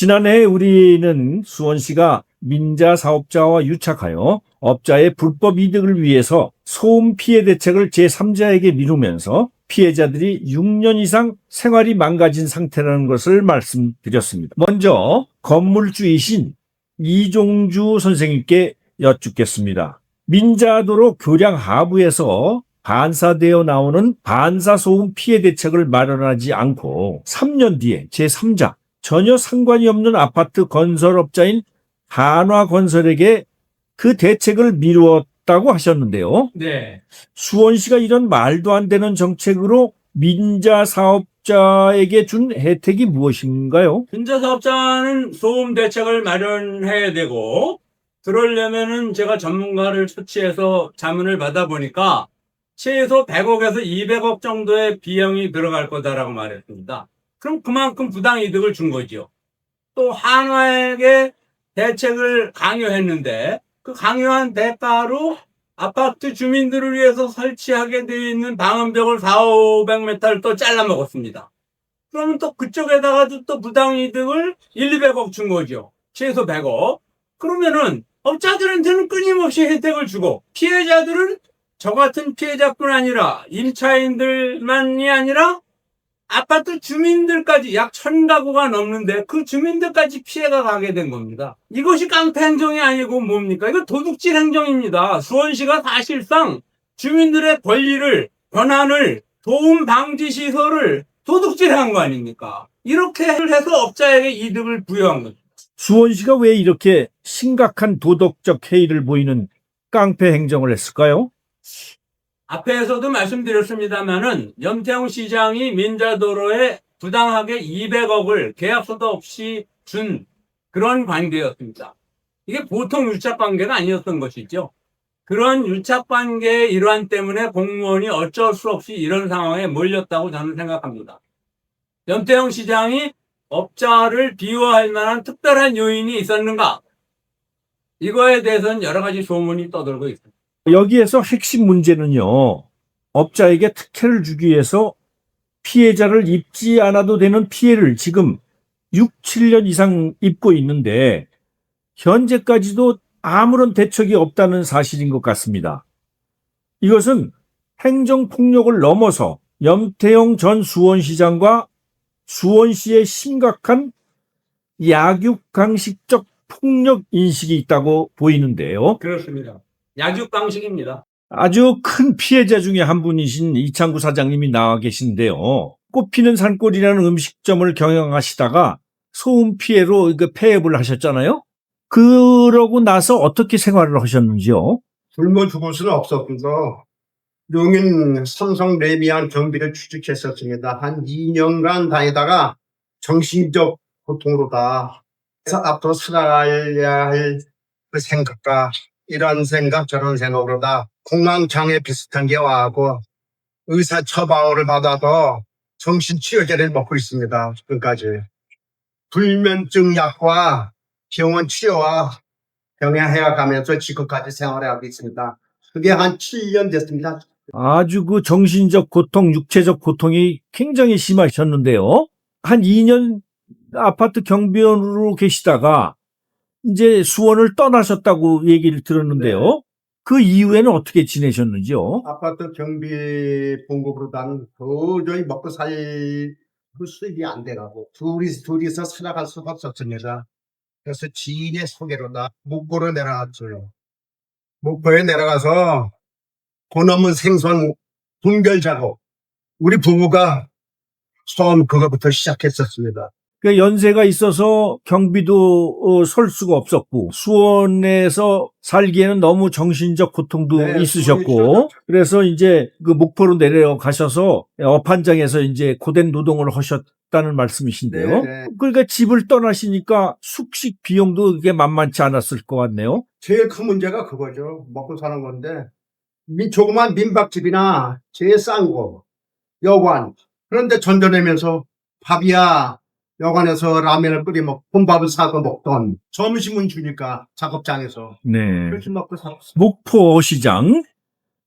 지난해 우리는 수원시가 민자 사업자와 유착하여 업자의 불법 이득을 위해서 소음 피해 대책을 제3자에게 미루면서 피해자들이 6년 이상 생활이 망가진 상태라는 것을 말씀드렸습니다. 먼저 건물주이신 이종주 선생님께 여쭙겠습니다. 민자도로 교량 하부에서 반사되어 나오는 반사소음 피해 대책을 마련하지 않고 3년 뒤에 제3자 전혀 상관이 없는 아파트 건설업자인 한화건설에게 그 대책을 미루었다고 하셨는데요. 네. 수원시가 이런 말도 안 되는 정책으로 민자 사업자에게 준 혜택이 무엇인가요? 민자 사업자는 소음 대책을 마련해야 되고, 그러려면은 제가 전문가를 초치해서 자문을 받아보니까 최소 100억에서 200억 정도의 비용이 들어갈 거다라고 말했습니다. 그럼 그만큼 부당 이득을 준 거죠. 또 한화에게 대책을 강요했는데 그 강요한 대가로 아파트 주민들을 위해서 설치하게 되어 있는 방음벽을 400~500m를 또 잘라 먹었습니다. 그러면 또 그쪽에다가도 또 부당 이득을 100~200억 준 거죠. 최소 100억. 그러면은 업자들한테는 끊임없이 혜택을 주고 피해자들은 저 같은 피해자뿐 아니라 임차인들만이 아니라 아파트 주민들까지 약 1000가구가 넘는데 그 주민들까지 피해가 가게 된 겁니다. 이것이 깡패 행정이 아니고 뭡니까? 이거 도둑질 행정입니다. 수원시가 사실상 주민들의 권리를, 권한을, 소음 방지 시설을 도둑질한 거 아닙니까? 이렇게 해서 업자에게 이득을 부여한 거죠. 수원시가 왜 이렇게 심각한 도덕적 해이를 보이는 깡패 행정을 했을까요? 앞에서도 말씀드렸습니다만은 염태영 시장이 민자도로에 부당하게 200억을 계약서도 없이 준 그런 관계였습니다. 이게 보통 유착 관계가 아니었던 것이죠. 그런 유착 관계의 일환 때문에 공무원이 어쩔 수 없이 이런 상황에 몰렸다고 저는 생각합니다. 염태영 시장이 업자를 비호할 만한 특별한 요인이 있었는가? 이거에 대해서는 여러 가지 소문이 떠돌고 있습니다. 여기에서 핵심 문제는요, 업자에게 특혜를 주기 위해서 피해자를 입지 않아도 되는 피해를 지금 6~7년 이상 입고 있는데 현재까지도 아무런 대책이 없다는 사실인 것 같습니다. 이것은 행정폭력을 넘어서 염태영 전 수원시장과 수원시의 심각한 약육강식적 폭력 인식이 있다고 보이는데요. 그렇습니다. 약육 방식입니다. 아주 큰 피해자 중에 한 분이신 이창구 사장님이 나와 계신데요. 꽃피는 산골이라는 음식점을 경영하시다가 소음 피해로 폐업을 하셨잖아요. 그러고 나서 어떻게 생활을 하셨는지요? 굶어 죽을 수는 없었고요. 용인 삼성 레미안 경비를 취직했었습니다. 한 2년간 다니다가 정신적 고통으로다. 그래서 앞으로 살아가야 할 그 생각과 이런 생각 저런 생각으로다 공황장애 비슷한 게 와고 의사 처방을 받아도 정신치료제를 먹고 있습니다. 지금까지. 불면증 약과 병원 치료와 병행해 가면서 지금까지 생활을 하고 있습니다. 그게 한 7년 됐습니다. 아주 그 정신적 고통, 육체적 고통이 굉장히 심하셨는데요. 한 2년 아파트 경비원으로 계시다가 이제 수원을 떠나셨다고 얘기를 들었는데요. 네. 그 이후에는 어떻게 지내셨는지요? 아파트 경비 봉급으로다는 도저히 먹고 살 그 수입이 안 돼가고 둘이서 살아갈 수가 없었습니다. 그래서 지인의 소개로다 목포로 내려갔어요. 목포에 내려가서 고놈은 생선 분별 작업 우리 부부가 처음 그거부터 시작했었습니다. 그 연세가 있어서 경비도 설 수가 없었고 수원에서 살기에는 너무 정신적 고통도 네, 있으셨고 수원이 그래서 이제 그 목포로 내려가셔서 업한장에서 이제 고된 노동을 하셨다는 말씀이신데요. 네. 그러니까 집을 떠나시니까 숙식 비용도 그게 만만치 않았을 것 같네요. 제일 큰 문제가 그거죠. 먹고 사는 건데 조그만 민박집이나 제일 싼 거 여관 그런데 전전하면서 밥이야 여관에서 라면을 끓여 먹고 혼밥을 사서 먹던 점심은 주니까 작업장에서 네. 그렇게 먹고 살았어요. 목포 시장,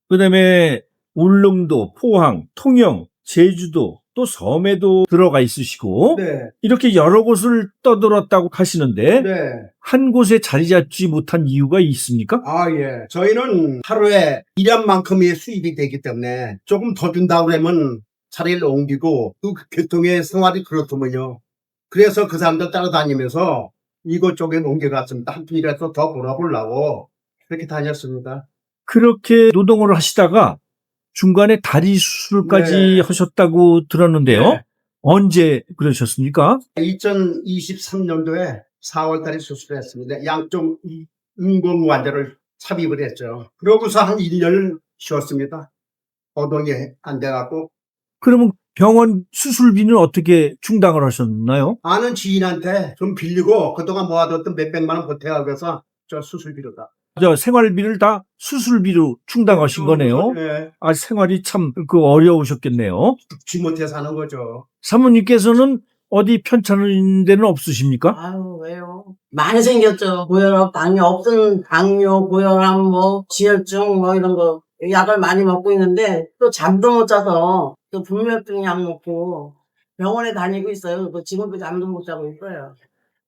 그다음에 울릉도, 포항, 통영, 제주도, 또 섬에도 들어가 있으시고 네. 이렇게 여러 곳을 떠돌았다고 하시는데 네. 한 곳에 자리 잡지 못한 이유가 있습니까? 아, 예. 저희는 하루에 일한 만큼의 수입이 되기 때문에 조금 더 준다고 그러면 자리를 옮기고 그 교통의 생활이 그렇더군요. 그래서 그 사람들 따라다니면서 이곳저곳 옮겨갔습니다. 한 푼이라도 더 벌어보려고 그렇게 다녔습니다. 그렇게 노동을 하시다가 중간에 다리 수술까지 네. 하셨다고 들었는데요. 네. 언제 그러셨습니까? 2023년도에 4월 달에 수술했습니다. 양쪽 인공 관절을 삽입을 했죠. 그러고서 한 1년을 쉬었습니다. 거동이 안 돼갖고 그러면 병원 수술비는 어떻게 충당을 하셨나요? 아는 지인한테 좀 빌리고 그동안 모아뒀던 몇백만 원 보태라고 해서 저 수술비로다. 저 생활비를 다 수술비로 충당하신 거네요. 네. 아, 생활이 참 어려우셨겠네요. 죽지 못해 사는 거죠. 사모님께서는 어디 편찮은 데는 없으십니까? 아유, 왜요? 많이 생겼죠. 고혈압, 당뇨, 없은 당뇨, 고혈압, 뭐, 지혈증, 뭐, 이런 거. 약을 많이 먹고 있는데, 또 잠도 못 자서, 또 불면증 약 먹고, 병원에 다니고 있어요. 지금도 잠도 못 자고 있어요.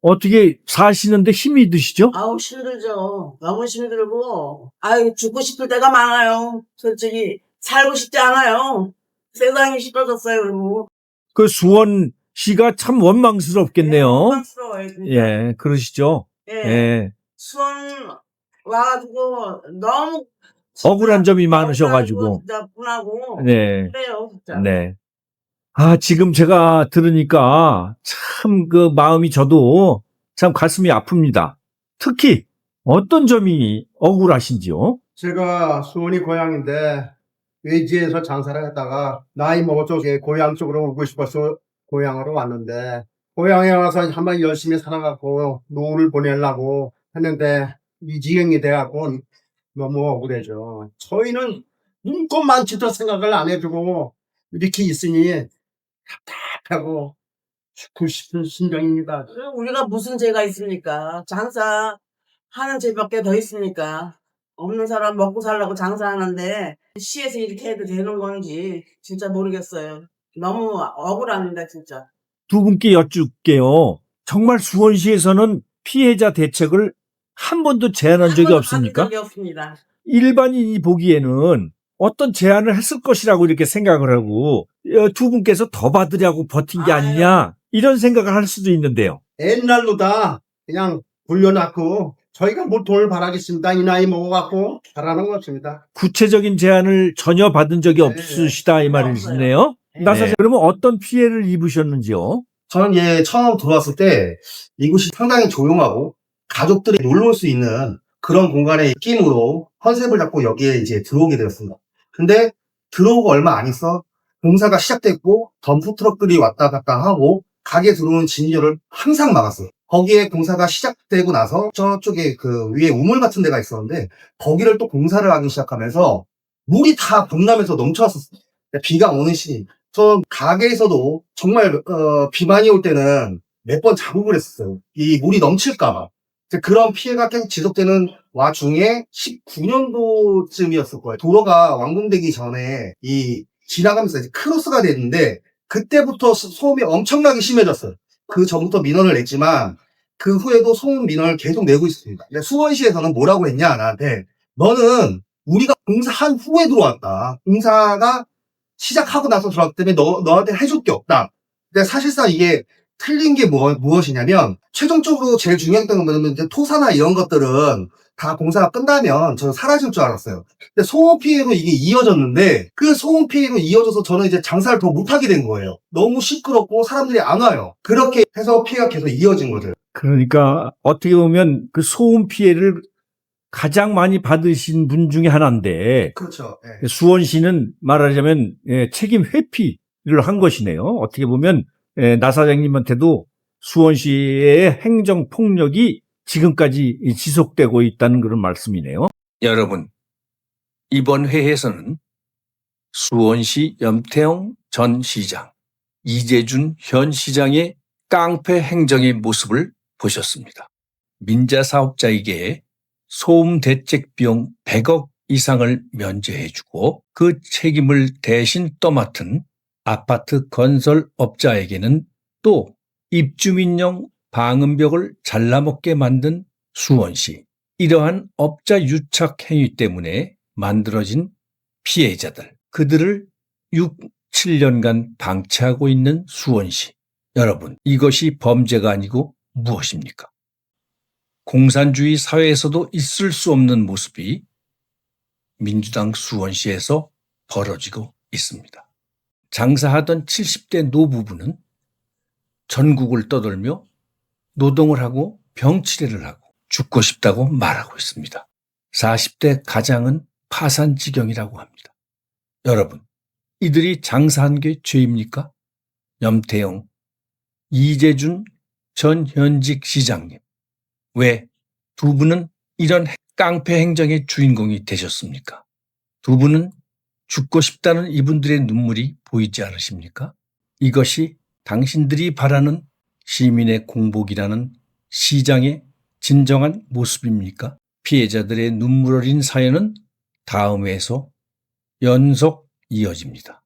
어떻게 사시는데 힘이 드시죠? 아우, 힘들죠. 너무 힘들고, 아유, 죽고 싶을 때가 많아요. 솔직히, 살고 싶지 않아요. 세상이 싫어졌어요, 그리고. 그 수원 씨가 참 원망스럽겠네요. 원망스러워요, 진짜. 예, 그러시죠. 예. 예. 수원 와가지고 너무 억울한 점이 많으셔가지고. 진짜 분하고 네. 그래요 진짜. 네. 아, 지금 제가 들으니까 참 그 마음이 저도 참 가슴이 아픕니다. 특히 어떤 점이 억울하신지요? 제가 수원이 고향인데 외지에서 장사를 했다가 나이 먹어서 고향 쪽으로 오고 싶어서 고향으로 왔는데 고향에 와서 한번 열심히 살아갖고 노후를 보내려고 했는데 이 지경이 돼갖고 너무 억울해져. 저희는 눈꽃만치도 생각을 안 해주고 이렇게 있으니 답답하고 죽고 싶은 심정입니다. 우리가 무슨 죄가 있습니까? 장사하는 죄밖에 더 있습니까? 없는 사람 먹고 살라고 장사하는데 시에서 이렇게 해도 되는 건지 진짜 모르겠어요. 너무 억울합니다 진짜. 두 분께 여쭙게요. 정말 수원시에서는 피해자 대책을 한 번도 제안한 적이 한 번도 없습니까? 받은 적이 없습니다. 일반인이 보기에는 어떤 제안을 했을 것이라고 이렇게 생각을 하고 두 분께서 더 받으려고 버틴 게 아유. 아니냐 이런 생각을 할 수도 있는데요. 옛날로 다 그냥 불려놨고 저희가 뭐 돈을 바라겠습니다. 이 나이 먹어갖고 바라는 것 같습니다. 구체적인 제안을 전혀 받은 적이 네. 없으시다 이 말이시네요. 네. 나사장 그러면 어떤 피해를 입으셨는지요? 저는 처음 들어왔을 때 이곳이 상당히 조용하고 가족들이 놀러 올 수 있는 그런 공간의 느낌으로 컨셉을 잡고 여기에 이제 들어오게 되었습니다. 근데 들어오고 얼마 안 있어 공사가 시작됐고 덤프트럭들이 왔다 갔다 하고 가게 들어오는 진입로를 항상 막았어요. 거기에 공사가 시작되고 나서 저쪽에 그 위에 우물 같은 데가 있었는데 거기를 또 공사를 하기 시작하면서 물이 다 범람해서 넘쳐왔었어요. 비가 오는 시기. 저 가게에서도 정말 비 많이 올 때는 몇 번 잠복을 했었어요. 이 물이 넘칠까봐. 그런 피해가 계속 지속되는 와중에 19년도쯤이었을 거예요. 도로가 완공되기 전에 지나가면서 이제 크로스가 됐는데 그때부터 소음이 엄청나게 심해졌어요. 그 전부터 민원을 냈지만 그 후에도 소음 민원을 계속 내고 있습니다. 근데 수원시에서는 뭐라고 했냐 나한테 너는 우리가 공사한 후에 들어왔다. 공사가 시작하고 나서 들어왔기 때문에 너한테 해줄 게 없다. 근데 사실상 이게 틀린 게 무엇이냐면 최종적으로 제일 중요했던 건 뭐냐면 이제 토사나 이런 것들은 다 공사가 끝나면 저는 사라질 줄 알았어요. 근데 소음 피해로 이게 이어졌는데 그 소음 피해로 이어져서 저는 이제 장사를 더 못하게 된 거예요. 너무 시끄럽고 사람들이 안 와요. 그렇게 해서 피해가 계속 이어진 거죠. 그러니까 어떻게 보면 그 소음 피해를 가장 많이 받으신 분 중에 하나인데 그렇죠. 예. 수원시는 말하자면 책임 회피를 한 것이네요. 어떻게 보면 나 사장님한테도 수원시의 행정폭력이 지금까지 지속되고 있다는 그런 말씀이네요. 여러분, 이번 회에서는 수원시 염태영 전 시장, 이재준 현 시장의 깡패 행정의 모습을 보셨습니다. 민자 사업자에게 소음 대책 비용 100억 이상을 면제해주고 그 책임을 대신 떠맡은 아파트 건설업자에게는 또 입주민용 방음벽을 잘라먹게 만든 수원시. 이러한 업자 유착 행위 때문에 만들어진 피해자들, 그들을 6, 7년간 방치하고 있는 수원시. 여러분, 이것이 범죄가 아니고 무엇입니까? 공산주의 사회에서도 있을 수 없는 모습이 민주당 수원시에서 벌어지고 있습니다. 장사하던 70대 노부부는 전국을 떠돌며 노동을 하고 병치레를 하고 죽고 싶다고 말하고 있습니다. 40대 가장은 파산지경이라고 합니다. 여러분, 이들이 장사한 게 죄입니까? 염태영, 이재준 전 현직 시장님, 왜 두 분은 이런 깡패 행정의 주인공이 되셨습니까? 두 분은 죽고 싶다는 이분들의 눈물이 보이지 않으십니까? 이것이 당신들이 바라는 시민의 공복이라는 시장의 진정한 모습입니까? 피해자들의 눈물 어린 사연은 다음 회에서 연속 이어집니다.